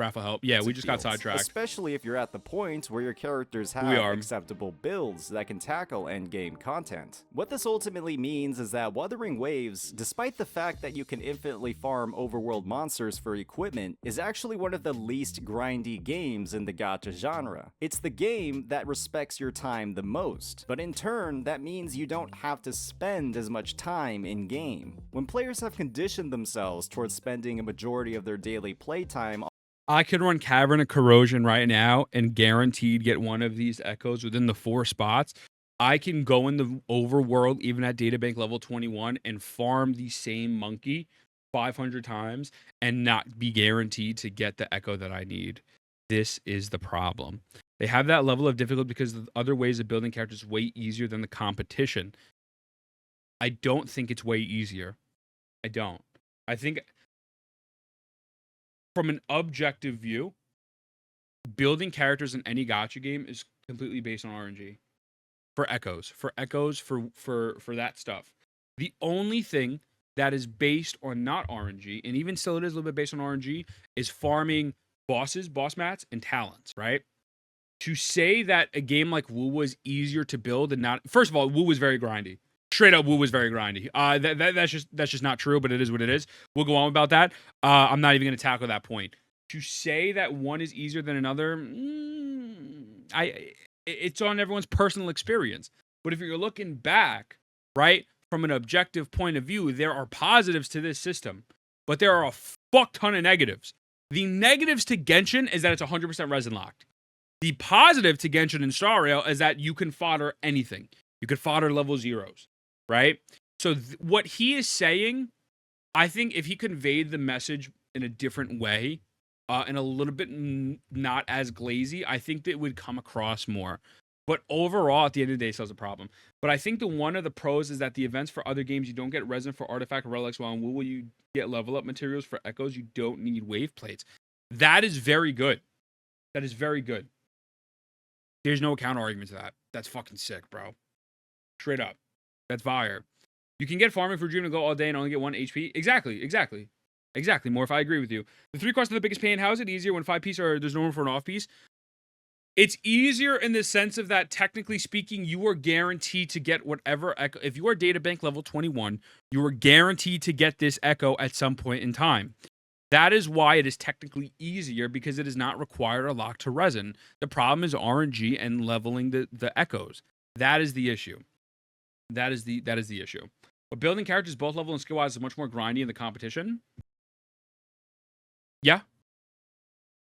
Yeah, we just got sidetracked. Especially if you're at the point where your characters have acceptable builds that can tackle endgame content. What this ultimately means is that Wuthering Waves, despite the fact that you can infinitely farm overworld monsters for equipment, is actually one of the least grindy games in the gacha genre. It's the game that respects your time the most, but in turn, that means you don't have to spend as much time in game. When players have conditioned themselves towards spending a majority of their daily playtime. I could run Cavern of Corrosion right now and guaranteed get one of these echoes within the 4 spots. I can go in the overworld, even at databank level 21, and farm the same monkey 500 times and not be guaranteed to get the echo that I need. This is the problem. They have that level of difficulty because the other ways of building characters way easier than the competition. I don't think it's way easier. I don't. I think from an objective view, building characters in any gacha game is completely based on RNG. For echoes, for that stuff. The only thing that is based on not RNG, and even still it is a little bit based on RNG, is farming bosses, boss mats, and talents, right? To say that a game like WUWA is easier to build and not... First of all, WUWA is very grindy. Straight up, WUWA is very grindy. That's just not true, but it is what it is. We'll go on about that. I'm not even going to tackle that point. To say that one is easier than another, it's on everyone's personal experience. But if you're looking back, right, from an objective point of view, there are positives to this system, but there are a fuck ton of negatives. The negatives to Genshin is that it's 100% resin locked. The positive to Genshin and Star Rail is that you can fodder anything. You could fodder level zeros. Right? So what he is saying, I think if he conveyed the message in a different way, and a little bit not as glazy, I think that it would come across more. But overall, at the end of the day, it still a problem. But I think one of the pros is that the events for other games, you don't get resin for artifact relics, while in WUWA you get level up materials for echoes. You don't need wave plates. That is very good. That is very good. There's no counter argument to that. That's fucking sick, bro. Straight up. That's fire. You can get farming for Dream to go all day and only get 1 HP. Exactly. Morph, I agree with you. The 3 costs are the biggest pain. How is it easier when 5 pieces there's no room for an off piece? It's easier in the sense of that, technically speaking, you are guaranteed to get whatever echo. If you are databank level 21, you are guaranteed to get this echo at some point in time. That is why it is technically easier, because it is not required a lock to resin. The problem is RNG and leveling the echoes. That is the issue. That is the issue. But building characters both level and skill-wise is much more grindy in the competition. Yeah.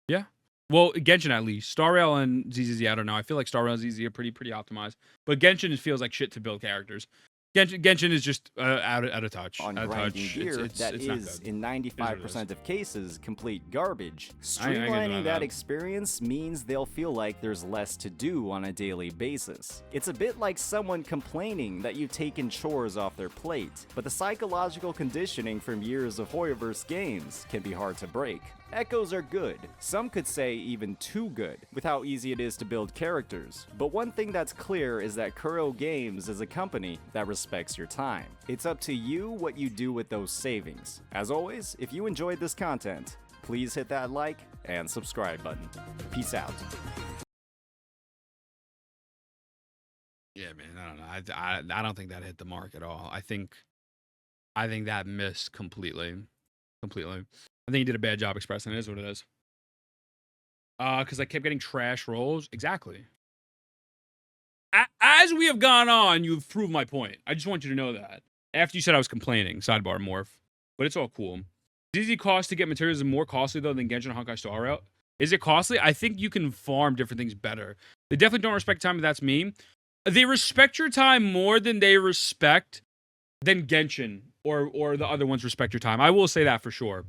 Yeah. Well, Genshin at least. Star Rail and ZZZ, I don't know. I feel like Star Rail and ZZZ are pretty optimized. But Genshin feels like shit to build characters. Genshin is just out of touch. On out of grinding touch. gear It's that not is, good. in 95% of cases, complete garbage. I ain't gonna Streamlining deny that that. experience means they'll feel like there's less to do on a daily basis. It's a bit like someone complaining that you've taken chores off their plate, but the psychological conditioning from years of Hoyoverse games can be hard to break. Echoes are good, some could say even too good, with how easy it is to build characters. But one thing that's clear is that Kuro Games is a company that respects your time. It's up to you what you do with those savings. As always, if you enjoyed this content, please hit that like and subscribe button. Peace out. Yeah, man. I don't know. I don't think that hit the mark at all. I think that missed completely. I think he did a bad job expressing it. Is what it is. Because I kept getting trash rolls. Exactly. As we have gone on, you've proved my point. I just want you to know that. After you said I was complaining, sidebar morph. But it's all cool. ZZ cost to get materials is more costly, though, than Genshin Honkai Star Rail. Is it costly? I think you can farm different things better. They definitely don't respect time, but that's me. They respect your time more than they respect than Genshin or the other ones respect your time. I will say that for sure.